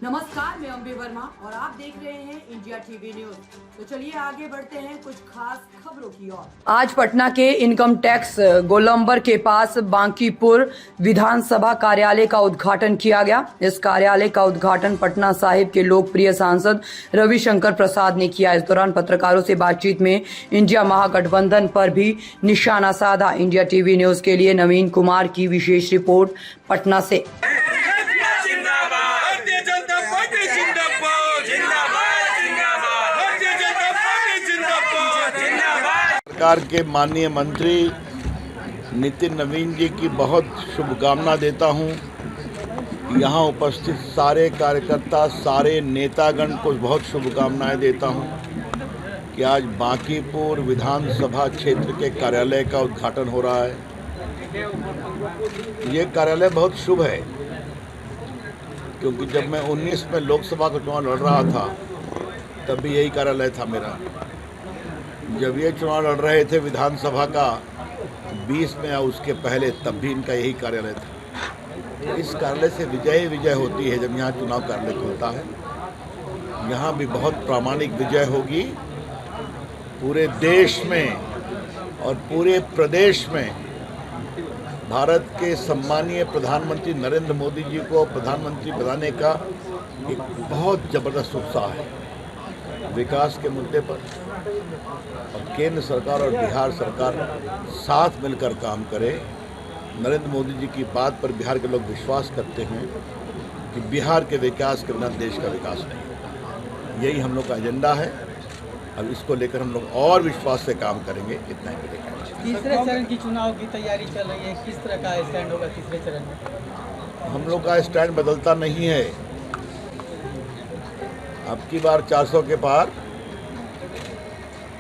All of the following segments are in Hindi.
नमस्कार, मैं अम्बे वर्मा और आप देख रहे हैं इंडिया टीवी न्यूज। तो चलिए आगे बढ़ते हैं कुछ खास खबरों की ओर। आज पटना के इनकम टैक्स गोलंबर के पास बांकीपुर विधानसभा कार्यालय का उद्घाटन किया गया। इस कार्यालय का उद्घाटन पटना साहिब के लोकप्रिय सांसद रविशंकर प्रसाद ने किया। इस दौरान पत्रकारों से बातचीत में इंडिया महागठबंधन पर भी निशाना साधा। इंडिया टीवी न्यूज के लिए नवीन कुमार की विशेष रिपोर्ट पटना से। सरकार के माननीय मंत्री नितिन नवीन जी की बहुत शुभकामना देता हूं। यहां उपस्थित सारे कार्यकर्ता, सारे नेतागण को बहुत शुभकामनाएं देता हूं कि आज बांकीपुर विधानसभा क्षेत्र के कार्यालय का उद्घाटन हो रहा है। ये कार्यालय बहुत शुभ है क्योंकि जब मैं 19 में लोकसभा का चुनाव लड़ रहा था तब भी यही कार्यालय था मेरा। जब ये चुनाव लड़ रहे थे विधानसभा का 20 में या उसके पहले, तब भी इनका यही कार्यालय था। इस कार्यालय से विजय ही विजय होती है जब यहाँ चुनाव कार्यालय खुलता है। यहाँ भी बहुत प्रामाणिक विजय होगी। पूरे देश में और पूरे प्रदेश में भारत के सम्मानीय प्रधानमंत्री नरेंद्र मोदी जी को प्रधानमंत्री बनाने का एक बहुत ज़बरदस्त उत्साह है। विकास के मुद्दे पर और केंद्र सरकार और बिहार सरकार साथ मिलकर काम करे। नरेंद्र मोदी जी की बात पर बिहार के लोग विश्वास करते हैं कि बिहार के विकास के बिना देश का विकास नहीं होगा। यही हम लोग का एजेंडा है। अब इसको लेकर हम लोग और विश्वास से काम करेंगे। इतना ही देखा। तीसरे चरण की चुनाव की तैयारी चल रही है, किस तरह का स्टैंड होगा तीसरे चरण में? हम लोग का स्टैंड बदलता नहीं है। अब की बार 400 के पार,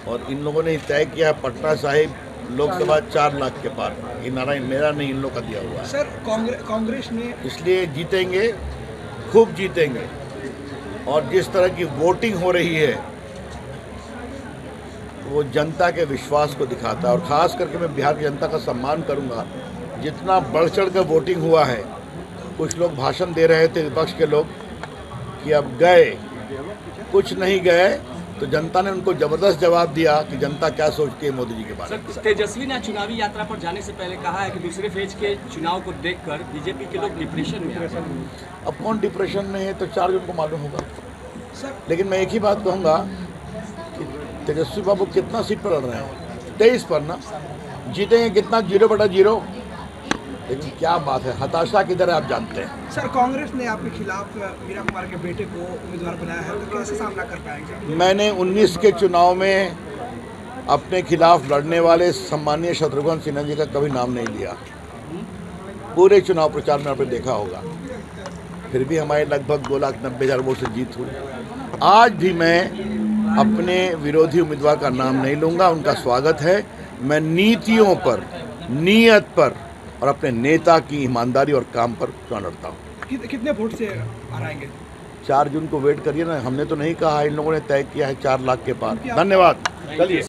और इन लोगों ने तय किया पटना साहिब लोकसभा 4 लाख के पार। ये नारा मेरा नहीं, इन लोग का दिया हुआ है। सर, कांग्रेस ने इसलिए जीतेंगे, खूब जीतेंगे। और जिस तरह की वोटिंग हो रही है वो जनता के विश्वास को दिखाता है। और ख़ास करके मैं बिहार की जनता का सम्मान करूंगा। जितना बढ़ चढ़ कर वोटिंग हुआ है, कुछ लोग भाषण दे रहे थे विपक्ष के लोग कि अब गए, कुछ नहीं गए, तो जनता ने उनको जबरदस्त जवाब दिया कि जनता क्या सोचती है मोदी जी के बारे में। तेजस्वी ने चुनावी यात्रा पर जाने से पहले कहा है कि दूसरे फेज के चुनाव को देखकर बीजेपी के लोग डिप्रेशन में हैं। अब कौन डिप्रेशन में है तो 4 जन को मालूम होगा। लेकिन मैं एक ही बात कहूँगा कि तेजस्वी बाबू कितना सीट पर लड़ रहे हैं? 23 पर ना। जीतेंगे कितना? 0/0। लेकिन क्या बात है, हताशा किधर है आप जानते हैं। सर, कांग्रेस ने आपके खिलाफ मीरा कुमार के बेटे को उम्मीदवार बनाया है, तो कैसे सामना कर पाएंगे? मैंने 19 के चुनाव में अपने खिलाफ लड़ने वाले सम्मानीय शत्रुघ्न सिन्हा जी का कभी नाम नहीं लिया। पूरे चुनाव प्रचार में आपने देखा होगा। फिर भी हमारे लगभग 2,90,000 वोट से जीत हुई। आज भी मैं अपने विरोधी उम्मीदवार का नाम नहीं लूँगा। उनका स्वागत है। मैं नीतियों पर, नीयत पर और अपने नेता की ईमानदारी और काम पर चुनाव लड़ता हूँ। कितने वोट से हराएंगे? 4 जून को वेट करिए ना। हमने तो नहीं कहा, इन लोगों ने तय किया है 4 लाख के पार। धन्यवाद। चलिए।